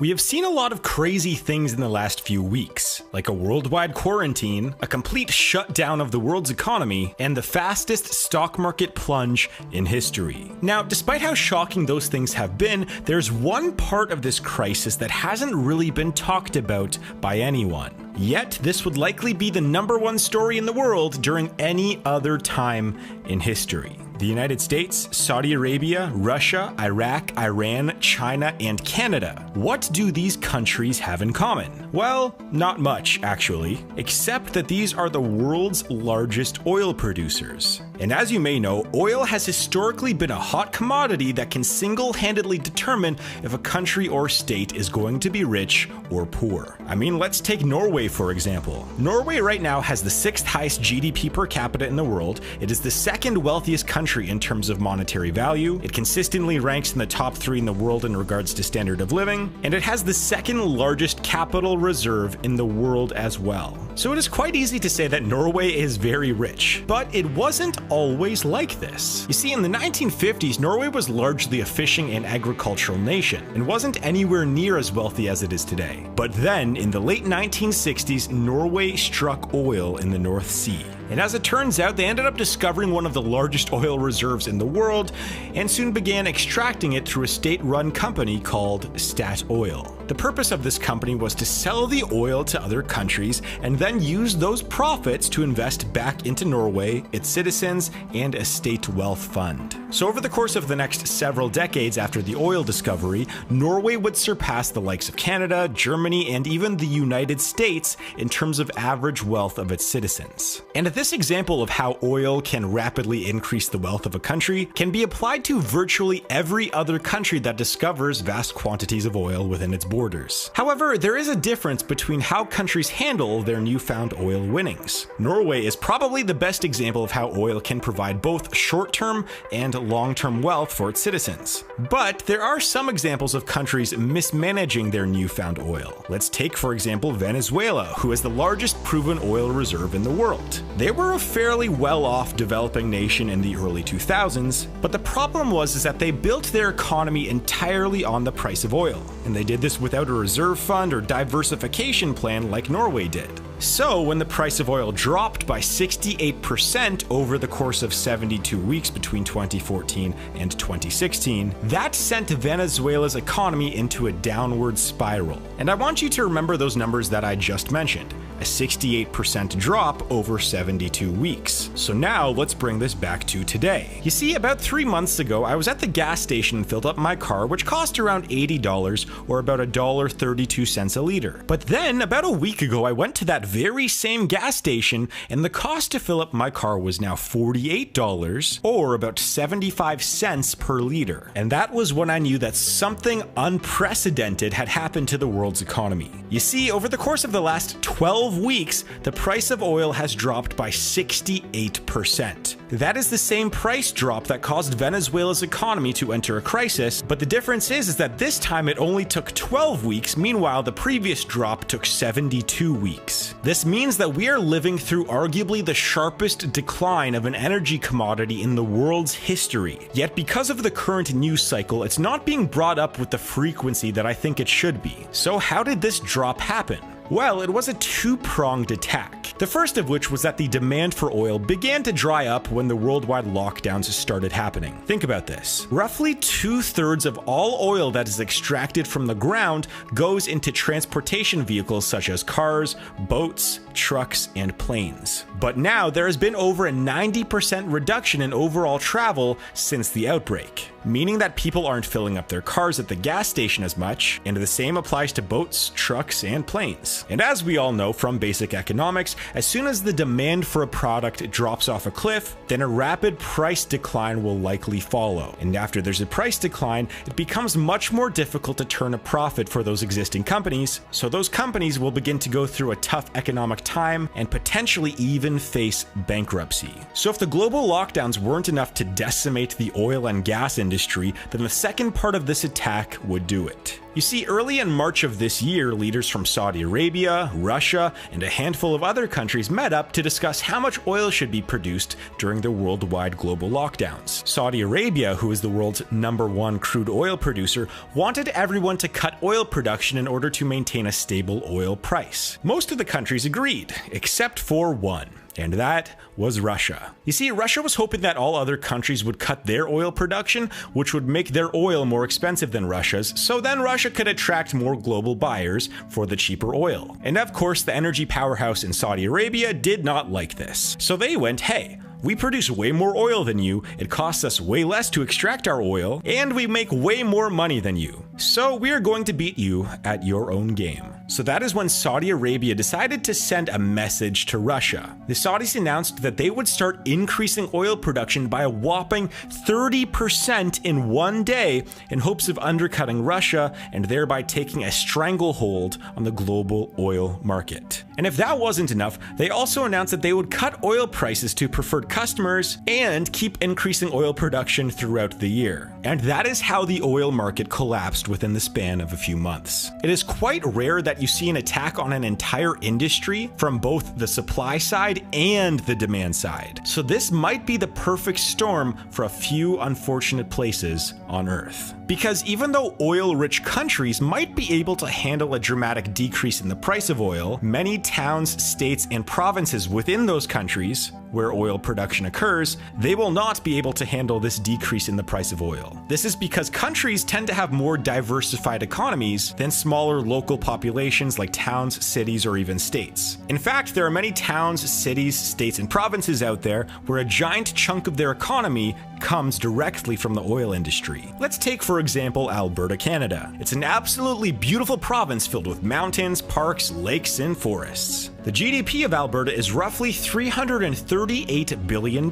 We have seen a lot of crazy things in the last few weeks, like a worldwide quarantine, a complete shutdown of the world's economy, and the fastest stock market plunge in history. Now, despite how shocking those things have been, there's one part of this crisis that hasn't really been talked about by anyone. Yet, this would likely be the #1 story in the world during any other time in history. The United States, Saudi Arabia, Russia, Iraq, Iran, China, and Canada. What do these countries have in common? Well, not much, actually, except that these are the world's largest oil producers. And as you may know, oil has historically been a hot commodity that can single-handedly determine if a country or state is going to be rich or poor. I mean, let's take Norway for example. Norway right now has the 6th highest GDP per capita in the world. It is the 2nd wealthiest country in terms of monetary value. It consistently ranks in the top 3 in the world in regards to standard of living, and it has the 2nd largest capital reserve in the world as well. So it is quite easy to say that Norway is very rich, but it wasn't always like this. You see, in the 1950s, Norway was largely a fishing and agricultural nation, and wasn't anywhere near as wealthy as it is today. But then, in the late 1960s, Norway struck oil in the North Sea. And as it turns out, they ended up discovering one of the largest oil reserves in the world, and soon began extracting it through a state-run company called Statoil. The purpose of this company was to sell the oil to other countries, and then use those profits to invest back into Norway, its citizens, and a state wealth fund. So over the course of the next several decades after the oil discovery, Norway would surpass the likes of Canada, Germany, and even the United States in terms of average wealth of its citizens. And this example of how oil can rapidly increase the wealth of a country can be applied to virtually every other country that discovers vast quantities of oil within its borders. However, there is a difference between how countries handle their newfound oil winnings. Norway is probably the best example of how oil can provide both short-term and long-term wealth for its citizens. But there are some examples of countries mismanaging their newfound oil. Let's take, for example, Venezuela, who has the largest proven oil reserve in the world. They were a fairly well-off developing nation in the early 2000s, but the problem was that they built their economy entirely on the price of oil, and they did this without a reserve fund or diversification plan like Norway did. So, when the price of oil dropped by 68% over the course of 72 weeks between 2014 and 2016, that sent Venezuela's economy into a downward spiral. And I want you to remember those numbers that I just mentioned. A 68% drop over 72 weeks. So now let's bring this back to today. You see, about 3 months ago, I was at the gas station and filled up my car, which cost around $80 or about $1.32 a liter. But then, about a week ago, I went to that very same gas station, and the cost to fill up my car was now $48 or about 75 cents per liter. And that was when I knew that something unprecedented had happened to the world's economy. You see, over the course of the last 12 weeks, the price of oil has dropped by 68%. That is the same price drop that caused Venezuela's economy to enter a crisis, but the difference is that this time it only took 12 weeks, meanwhile the previous drop took 72 weeks. This means that we are living through arguably the sharpest decline of an energy commodity in the world's history. Yet because of the current news cycle, it's not being brought up with the frequency that I think it should be. So how did this drop happen? Well, it was a two-pronged attack. The first of which was that the demand for oil began to dry up when the worldwide lockdowns started happening. Think about this. Roughly 2/3 of all oil that is extracted from the ground goes into transportation vehicles such as cars, boats, trucks, and planes. But now there has been over a 90% reduction in overall travel since the outbreak, meaning that people aren't filling up their cars at the gas station as much, and the same applies to boats, trucks, and planes. And as we all know from basic economics, as soon as the demand for a product drops off a cliff, then a rapid price decline will likely follow. And after there's a price decline, it becomes much more difficult to turn a profit for those existing companies, so those companies will begin to go through a tough economic time and potentially even face bankruptcy. So if the global lockdowns weren't enough to decimate the oil and gas industry, industry, then the second part of this attack would do it. You see, early in March of this year, leaders from Saudi Arabia, Russia, and a handful of other countries met up to discuss how much oil should be produced during the worldwide global lockdowns. Saudi Arabia, who is the world's #1 crude oil producer, wanted everyone to cut oil production in order to maintain a stable oil price. Most of the countries agreed, except for one. And that was Russia. You see, Russia was hoping that all other countries would cut their oil production, which would make their oil more expensive than Russia's, so then Russia could attract more global buyers for the cheaper oil. And of course, the energy powerhouse in Saudi Arabia did not like this. So they went, hey, we produce way more oil than you, it costs us way less to extract our oil, and we make way more money than you. So we are going to beat you at your own game. So that is when Saudi Arabia decided to send a message to Russia. The Saudis announced that they would start increasing oil production by a whopping 30% in one day in hopes of undercutting Russia and thereby taking a stranglehold on the global oil market. And if that wasn't enough, they also announced that they would cut oil prices to preferred customers and keep increasing oil production throughout the year. And that is how the oil market collapsed within the span of a few months. It is quite rare that you see an attack on an entire industry from both the supply side and the demand side. So this might be the perfect storm for a few unfortunate places on Earth. Because even though oil-rich countries might be able to handle a dramatic decrease in the price of oil, many towns, states, and provinces within those countries where oil production occurs, they will not be able to handle this decrease in the price of oil. This is because countries tend to have more diversified economies than smaller local populations like towns, cities, or even states. In fact, there are many towns, cities, states, and provinces out there where a giant chunk of their economy comes directly from the oil industry. Let's take, for example, Alberta, Canada. It's an absolutely beautiful province filled with mountains, parks, lakes, and forests. The GDP of Alberta is roughly $338 billion,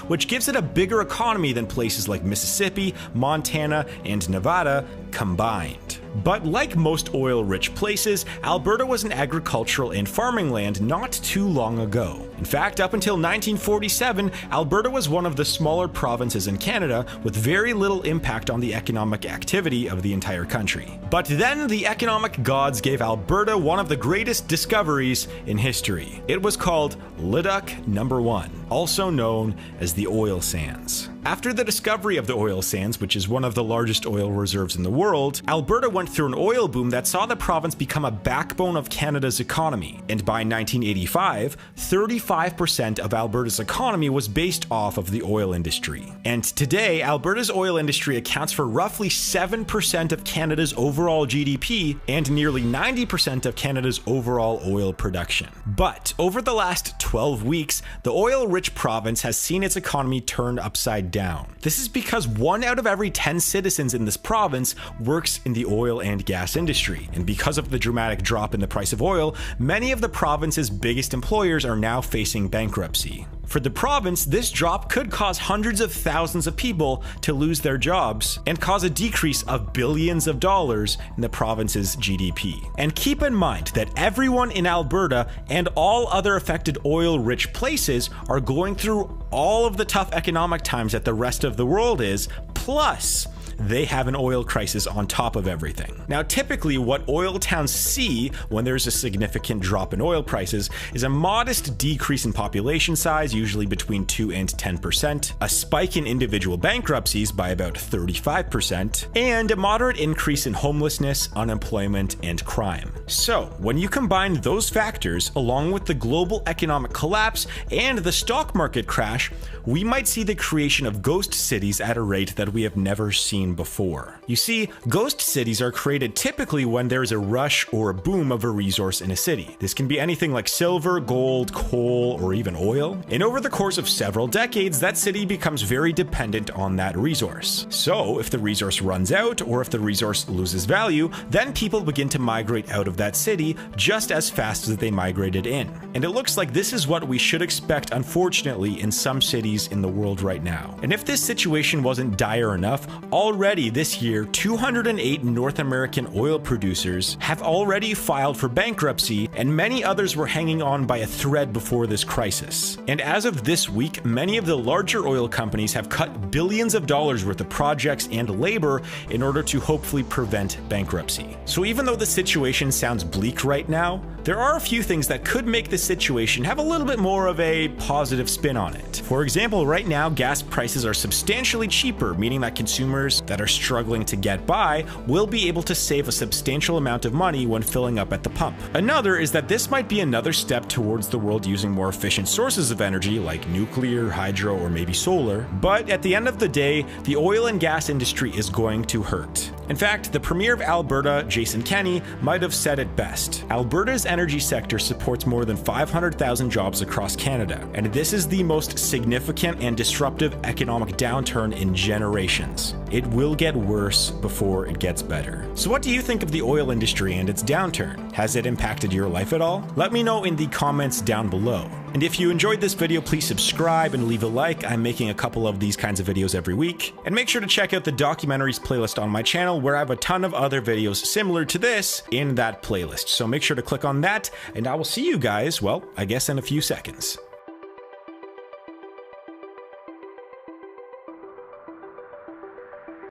which gives it a bigger economy than places like Mississippi, Montana, and Nevada combined. But like most oil-rich places, Alberta was an agricultural and farming land not too long ago. In fact, up until 1947, Alberta was one of the smaller provinces in Canada with very little impact on the economic activity of the entire country. But then the economic gods gave Alberta one of the greatest discoveries in history. It was called Leduc No. 1, also known as the oil sands. After the discovery of the oil sands, which is one of the largest oil reserves in the world, Alberta went through an oil boom that saw the province become a backbone of Canada's economy. And by 1985, 35% of Alberta's economy was based off of the oil industry. And today, Alberta's oil industry accounts for roughly 7% of Canada's overall GDP and nearly 90% of Canada's overall oil production. But over the last 12 weeks, the oil-rich province has seen its economy turn upside down. This is because 1 out of every 10 citizens in this province works in the oil and gas industry. And because of the dramatic drop in the price of oil, many of the province's biggest employers are now facing bankruptcy. For the province, this drop could cause hundreds of thousands of people to lose their jobs and cause a decrease of billions of dollars in the province's GDP. And keep in mind that everyone in Alberta and all other affected oil-rich places are going through all of the tough economic times that the rest of the world is, plus they have an oil crisis on top of everything. Now, typically what oil towns see when there's a significant drop in oil prices is a modest decrease in population size, usually between 2 and 10%, a spike in individual bankruptcies by about 35%, and a moderate increase in homelessness, unemployment, and crime. So, when you combine those factors along with the global economic collapse and the stock market crash, we might see the creation of ghost cities at a rate that we have never seen before. You see, ghost cities are created typically when there's a rush or a boom of a resource in a city. This can be anything like silver, gold, coal, or even oil. And over the course of several decades, that city becomes very dependent on that resource. So if the resource runs out or if the resource loses value, then people begin to migrate out of that city just as fast as they migrated in. And it looks like this is what we should expect, unfortunately, in some cities in the world right now. And if this situation wasn't dire enough, all already this year, 208 North American oil producers have already filed for bankruptcy, and many others were hanging on by a thread before this crisis. And as of this week, many of the larger oil companies have cut billions of dollars worth of projects and labor in order to hopefully prevent bankruptcy. So even though the situation sounds bleak right now, there are a few things that could make the situation have a little bit more of a positive spin on it. For example, right now gas prices are substantially cheaper, meaning that consumers that are struggling to get by will be able to save a substantial amount of money when filling up at the pump. Another is that this might be another step towards the world using more efficient sources of energy like nuclear, hydro, or maybe solar. But at the end of the day, the oil and gas industry is going to hurt. In fact, the Premier of Alberta, Jason Kenney, might have said it best. Alberta's energy sector supports more than 500,000 jobs across Canada, and this is the most significant and disruptive economic downturn in generations. It will get worse before it gets better. So what do you think of the oil industry and its downturn? Has it impacted your life at all? Let me know in the comments down below. And if you enjoyed this video, please subscribe and leave a like. I'm making a couple of these kinds of videos every week. And make sure to check out the documentaries playlist on my channel, where I have a ton of other videos similar to this in that playlist. So make sure to click on that, and I will see you guys, well, I guess in a few seconds.